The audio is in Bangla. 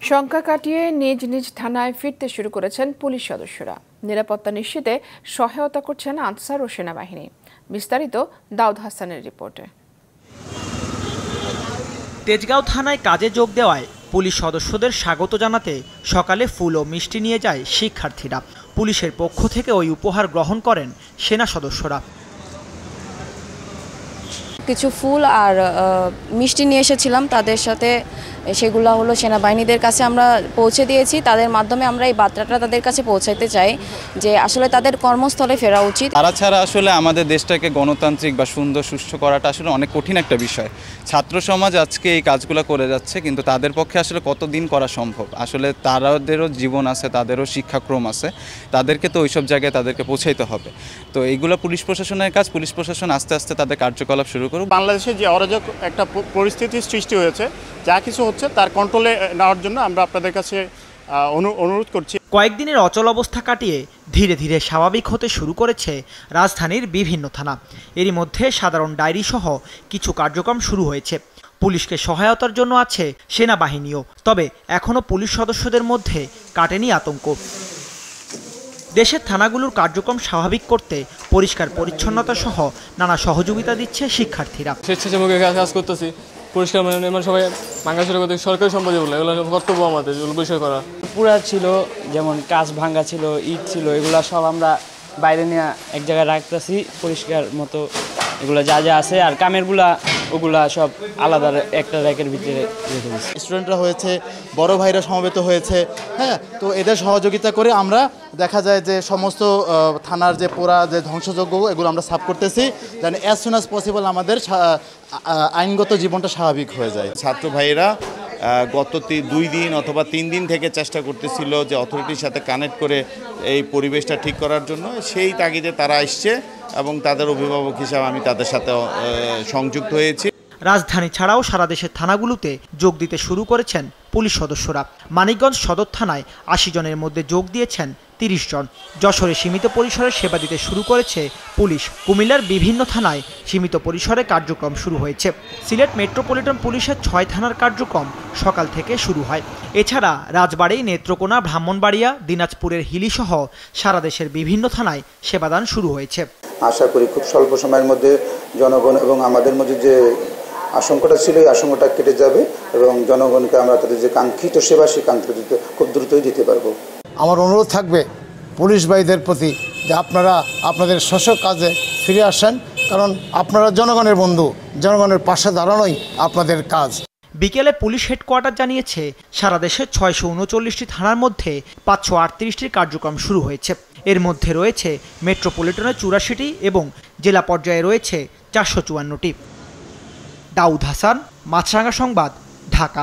শঙ্কা কাটিয়ে নিজ নিজ থানায় ফিরতে শুরু করেছেন পুলিশ সদস্যরা। নিরাপত্তা নিশ্চিতে সহায়তা করছেন আনসার ও সেনাবাহিনী। বিস্তারিত দাউদ হাসানের রিপোর্টে। তেজগাঁও থানায় কাজে যোগ দেওয়ায় পুলিশ সদস্যদের স্বাগত জানাতে সকালে ফুল ও মিষ্টি নিয়ে যায় শিক্ষার্থীরা। পুলিশের পক্ষ থেকে ওই উপহার গ্রহণ করেন সেনা সদস্যরা। কিছু ফুল আর মিষ্টি নিয়ে এসেছিলাম তাদের সাথে, সেগুলো হলো সেনাবাহিনীদের কাছে আমরা পৌঁছে দিয়েছি। তাদের মাধ্যমে আমরা এই বার্তাটা তাদের কাছে পৌঁছাতে চাই যে আসলে তাদের কর্মস্থলে ফেরা উচিত। তারা ছাড়া আসলে আমাদের দেশটাকে গণতান্ত্রিক বা সুন্দর সুষ্ঠু করাটা আসলে অনেক কঠিন একটা বিষয়। ছাত্র সমাজ আজকে এই কাজগুলো করে যাচ্ছে, কিন্তু তাদের পক্ষে আসলে কতদিন করা সম্ভব? আসলে তাদেরও জীবন আছে, তাদেরও শিক্ষাক্রম আছে, তাদেরকে তো ওইসব জায়গায় তাদেরকে পৌঁছাইতে হবে। তো এইগুলো পুলিশ প্রশাসনের কাজ। পুলিশ প্রশাসন আস্তে আস্তে তাদের কার্যকলাপ শুরু করুক। বাংলাদেশে যে অরাজক একটা পরিস্থিতির সৃষ্টি হয়েছে, যা কিছু হচ্ছে তার কন্ট্রোলে নেওয়ার জন্য আমরা আপনাদের কাছে অনুরোধ করছি। কয়েকদিনের অচল অবস্থা কাটিয়ে ধীরে ধীরে স্বাভাবিক হতে শুরু করেছে রাজধানীর বিভিন্ন থানা। এরই মধ্যে সাধারণ ডায়েরি সহ কিছু কার্যক্রম শুরু হয়েছে। পুলিশকে সহায়তার জন্য আছে সেনাবাহিনীও। তবে এখনও পুলিশ সদস্যদের মধ্যে কাটেনি আতঙ্ক। দেশের থানাগুলোর কার্যক্রম স্বাভাবিক করতে পরিষ্কার পরিচ্ছন্নতা সহ নানা সহযোগিতা দিচ্ছে শিক্ষার্থীরা। স্বেচ্ছাসেবকের কাজ করতেছি, পরিষ্কার মানে সবাই ভাঙাচোরা করতে সরকারি সম্পত্তি বলে এগুলো কর্তব্য আমাদের, এগুলো পরিষ্কার করা। পুরা ছিল, যেমন কাঁচ ভাঙা ছিল, ইট ছিল, এগুলো সব আমরা বাইরে নিয়ে এক জায়গায় রাখতেছি পরিষ্কার মতো। এগুলো যা যা আছে আর কামেরগুলা ওগুলা সব আলাদা একটা র্যাকের ভিতরে রেখে দিচ্ছি। স্টুডেন্টরা হয়েছে, বড় ভাইরা সমবেত হয়েছে, হ্যাঁ, তো এদের সহযোগিতা করে আমরা দেখা যায় যে সমস্ত থানার যে পোড়া যে ধ্বংসযজ্ঞ এগুলো আমরা সাফ করতেছি, যেন অ্যাজ সুন অ্যাজ পসিবল আমাদের আইনগত জীবনটা স্বাভাবিক হয়ে যায়। ছাত্র ভাইয়েরা গত 2 দিন অথবা 3 দিন থেকে চেষ্টা করতেছিল যে অথরিটির সাথে কানেক্ট করে এই পরিবেশটা ঠিক করার জন্য। সেই তাগিদে তারা আসছে এবং তাদের অভিভাবক হিসাবে আমি তাদের সাথে সংযুক্ত হয়েছি। রাজধানী ছাড়াও সারা দেশের থানাগুলোতে যোগ দিতে শুরু করেছেন পুলিশ সদস্যরা। মানিকগঞ্জ সদর থানায় 80 জনের মধ্যে যোগ দিয়েছেন 30 জন। যশোরে সীমিত পরিসরে সেবা দিতে শুরু করেছে পুলিশ। কুমিল্লার বিভিন্ন থানায় সীমিত পরিসরে কার্যক্রম শুরু হয়েছে। সিলেট মেট্রোপলিটন পুলিশের 6 থানার কার্যক্রম সকাল থেকে শুরু হয়। এছাড়া রাজবাড়ী, নেত্রকোনা, ব্রাহ্মণবাড়িয়া, দিনাজপুরের হিলিসহ সারা দেশের বিভিন্ন থানায় সেবাদান শুরু হয়েছে। আশা করি খুব স্বল্প সময়ের মধ্যে জনগণ এবং আমাদের মধ্যে যে আশঙ্কাটা ছিল এই আশঙ্কাটা কেটে যাবে এবং জনগণকে আমরা তাদের যে কাঙ্ক্ষিত সেবা সেই কাঙ্ক্ষিত খুব দ্রুতই দিতে পারবো। আমার অনুরোধ থাকবে পুলিশ ভাইদের প্রতি যে আপনারা আপনাদের স্ব কাজে ফিরে আসেন, কারণ আপনারা জনগণের বন্ধু, জনগণের পাশে দাঁড়ানোই আপনাদের কাজ। বিকেলে পুলিশ হেডকোয়ার্টার জানিয়েছে সারা দেশে 639টি থানার মধ্যে 538টির কার্যক্রম শুরু হয়েছে। এর মধ্যে রয়েছে মেট্রোপলিটনে 84টি এবং জেলা পর্যায়ে রয়েছে 454টি। দাউদ হাসান, মাছরাঙা সংবাদ, ঢাকা।